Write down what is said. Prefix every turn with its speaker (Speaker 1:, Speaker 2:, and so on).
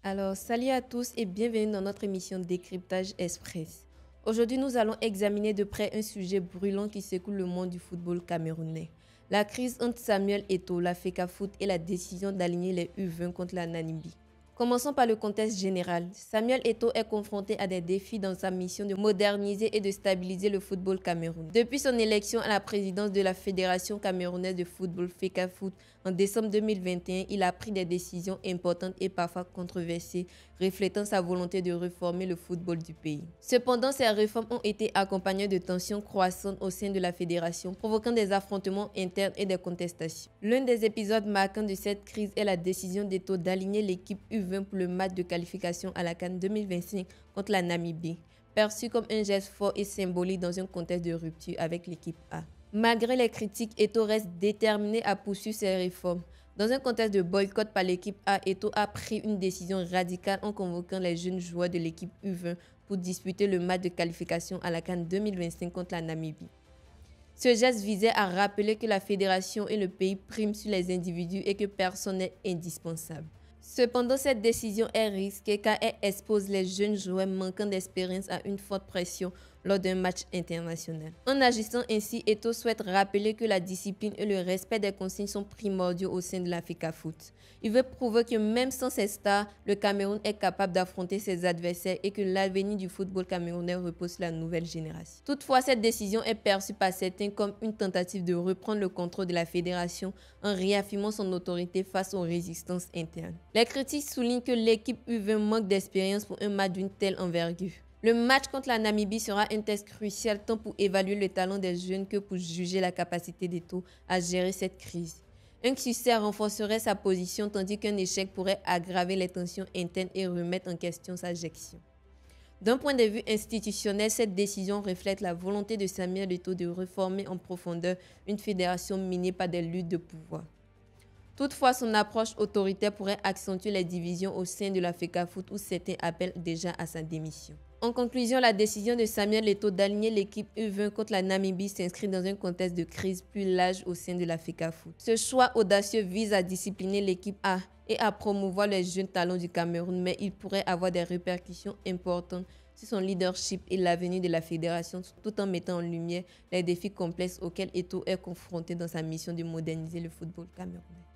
Speaker 1: Salut à tous et bienvenue dans notre émission Décryptage Express. Aujourd'hui, nous allons examiner de près un sujet brûlant qui secoue le monde du football camerounais. La crise entre Samuel Eto'o, la FECAFOOT et la décision d'aligner les U20 contre la Namibie. Commençons par le contexte général. Samuel Eto'o est confronté à des défis dans sa mission de moderniser et de stabiliser le football camerounais. Depuis son élection à la présidence de la Fédération camerounaise de football FECAFOOT en décembre 2021, il a pris des décisions importantes et parfois controversées, reflétant sa volonté de réformer le football du pays. Cependant, ces réformes ont été accompagnées de tensions croissantes au sein de la fédération, provoquant des affrontements internes et des contestations. L'un des épisodes marquants de cette crise est la décision d'Eto'o d'aligner l'équipe U20 pour le match de qualification à la CAN 2025 contre la Namibie, perçu comme un geste fort et symbolique dans un contexte de rupture avec l'équipe A. Malgré les critiques, Eto'o reste déterminé à poursuivre ses réformes. Dans un contexte de boycott par l'équipe A, Eto'o a pris une décision radicale en convoquant les jeunes joueurs de l'équipe U20 pour disputer le match de qualification à la CAN 2025 contre la Namibie. Ce geste visait à rappeler que la fédération et le pays priment sur les individus et que personne n'est indispensable. Cependant, cette décision est risquée car elle expose les jeunes joueurs manquant d'expérience à une forte pression lors d'un match international. En agissant ainsi, Eto'o souhaite rappeler que la discipline et le respect des consignes sont primordiaux au sein de la FECAFOOT. Il veut prouver que même sans ses stars, le Cameroun est capable d'affronter ses adversaires et que l'avenir du football camerounais repose sur la nouvelle génération. Toutefois, cette décision est perçue par certains comme une tentative de reprendre le contrôle de la fédération en réaffirmant son autorité face aux résistances internes. Les critiques soulignent que l'équipe U20 manque d'expérience pour un match d'une telle envergure. Le match contre la Namibie sera un test crucial tant pour évaluer le talent des jeunes que pour juger la capacité d'Eto'o à gérer cette crise. Un succès renforcerait sa position tandis qu'un échec pourrait aggraver les tensions internes et remettre en question sa gestion. D'un point de vue institutionnel, cette décision reflète la volonté de Samuel Eto'o de réformer en profondeur une fédération minée par des luttes de pouvoir. Toutefois, son approche autoritaire pourrait accentuer les divisions au sein de la FECAFOOT où certains appellent déjà à sa démission. En conclusion, la décision de Samuel Eto'o d'aligner l'équipe U20 contre la Namibie s'inscrit dans un contexte de crise plus large au sein de la FECAFOOT. Ce choix audacieux vise à discipliner l'équipe A et à promouvoir les jeunes talents du Cameroun, mais il pourrait avoir des répercussions importantes sur son leadership et l'avenir de la fédération, tout en mettant en lumière les défis complexes auxquels Eto'o est confronté dans sa mission de moderniser le football camerounais.